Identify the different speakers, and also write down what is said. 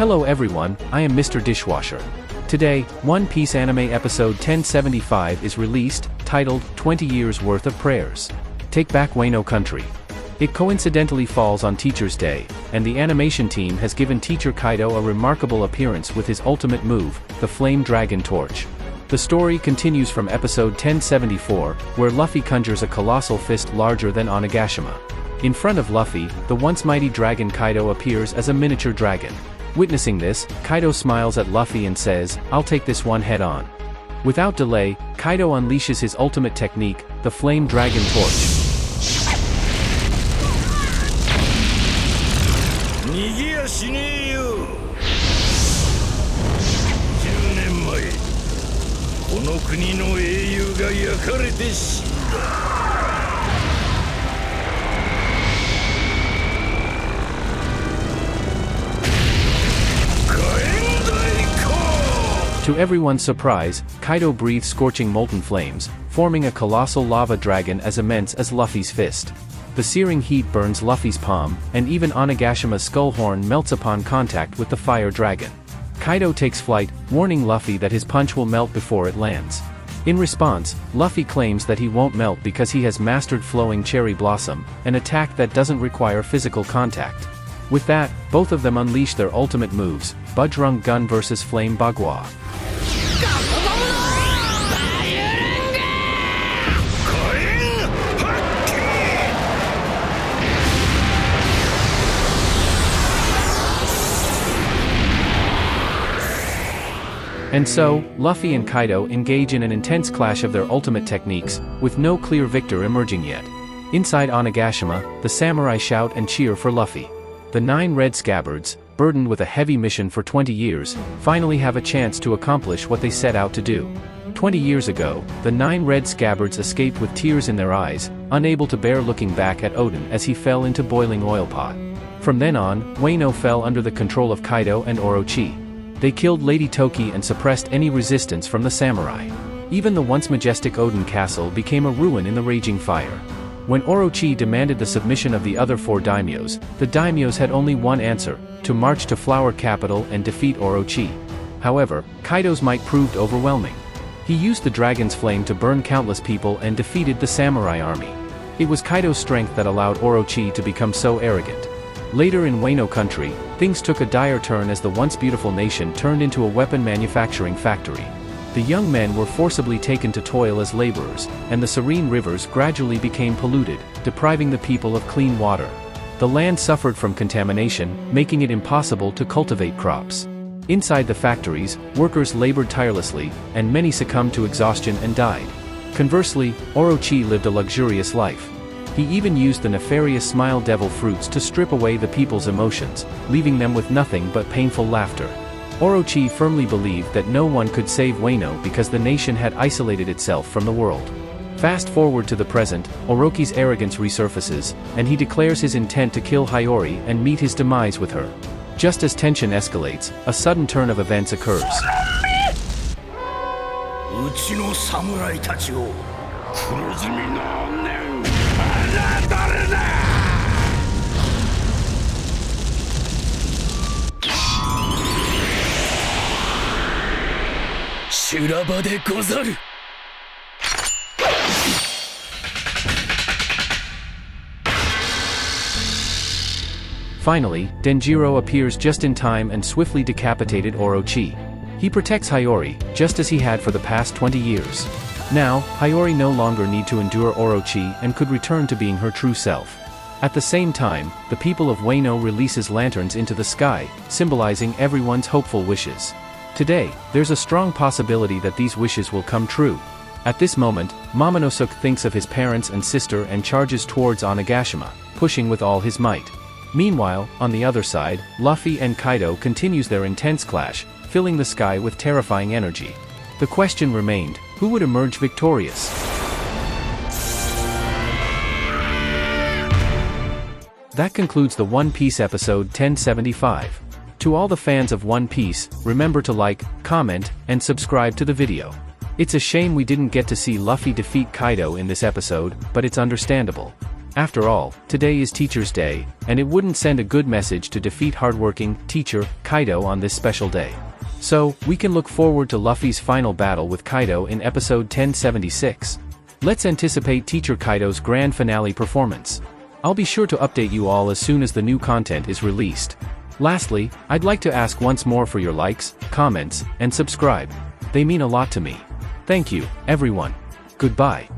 Speaker 1: Hello everyone, I am Mr. Dishwasher. Today, One Piece anime episode 1075 is released, titled 20 Years Worth of Prayers. Take back Wano Country. It coincidentally falls on Teacher's Day, and the animation team has given Teacher Kaido a remarkable appearance with his ultimate move, the Flame Dragon Torch. The story continues from episode 1074, where Luffy conjures a colossal fist larger than Onigashima. In front of Luffy, the once mighty dragon Kaido appears as a miniature dragon. Witnessing this, Kaido smiles at Luffy and says, "I'll take this one head on." Without delay, Kaido unleashes his ultimate technique, the Flame Dragon Torch.
Speaker 2: 逃げやしねえよ。10年前、この国の英雄が焼かれて死んだ。
Speaker 1: To everyone's surprise, Kaido breathes scorching molten flames, forming a colossal lava dragon as immense as Luffy's fist. The searing heat burns Luffy's palm, and even Onagashima's skull horn melts upon contact with the fire dragon. Kaido takes flight, warning Luffy that his punch will melt before it lands. In response, Luffy claims that he won't melt because he has mastered Flowing Cherry Blossom, an attack that doesn't require physical contact. With that, both of them unleash their ultimate moves, Budgerang Gun vs Flame Bagua. And so, Luffy and Kaido engage in an intense clash of their ultimate techniques, with no clear victor emerging yet. Inside Onigashima, the samurai shout and cheer for Luffy. The 9 red scabbards, burdened with a heavy mission for 20 years, finally have a chance to accomplish what they set out to do. 20 years ago, the 9 red scabbards escaped with tears in their eyes, unable to bear looking back at Oden as he fell into boiling oil pot. From then on, Wano fell under the control of Kaido and Orochi. They killed Lady Toki and suppressed any resistance from the samurai. Even the once majestic Oden Castle became a ruin in the raging fire. When Orochi demanded the submission of the other 4 daimyos, the daimyos had only one answer: to march to Flower Capital and defeat Orochi. However, Kaido's might proved overwhelming. He used the dragon's flame to burn countless people and defeated the samurai army. It was Kaido's strength that allowed Orochi to become so arrogant. Later in Wano Country, things took a dire turn as the once beautiful nation turned into a weapon manufacturing factory. The young men were forcibly taken to toil as laborers, and the serene rivers gradually became polluted, depriving the people of clean water. The land suffered from contamination, making it impossible to cultivate crops. Inside the factories, workers labored tirelessly, and many succumbed to exhaustion and died. Conversely, Orochi lived a luxurious life. He even used the nefarious Smile Devil fruits to strip away the people's emotions, leaving them with nothing but painful laughter. Orochi firmly believed that no one could save Wano because the nation had isolated itself from the world. Fast forward to the present, Orochi's arrogance resurfaces, and he declares his intent to kill Hiyori and meet his demise with her. Just as tension escalates, a sudden turn of events occurs.
Speaker 2: うちの侍たちを黒ずみの怨念侮るな。修羅場でござる。
Speaker 1: Finally, Denjiro appears just in time and swiftly decapitated Orochi. He protects Hiyori, just as he had for the past 20 years. Now, Hiyori no longer need to endure Orochi and could return to being her true self. At the same time, the people of Wano releases lanterns into the sky, symbolizing everyone's hopeful wishes. Today, there's a strong possibility that these wishes will come true. At this moment, Momonosuke thinks of his parents and sister and charges towards Onigashima, pushing with all his might. Meanwhile, on the other side, Luffy and Kaido continues their intense clash, filling the sky with terrifying energy. The question remained, who would emerge victorious? That concludes the One Piece episode 1075. To all the fans of One Piece, remember to like, comment, and subscribe to the video. It's a shame we didn't get to see Luffy defeat Kaido in this episode, but it's understandable. After all, today is Teacher's Day, and it wouldn't send a good message to defeat hardworking teacher Kaido on this special day. So, we can look forward to Luffy's final battle with Kaido in episode 1076. Let's anticipate Teacher Kaido's grand finale performance. I'll be sure to update you all as soon as the new content is released. Lastly, I'd like to ask once more for your likes, comments, and subscribe. They mean a lot to me. Thank you, everyone. Goodbye.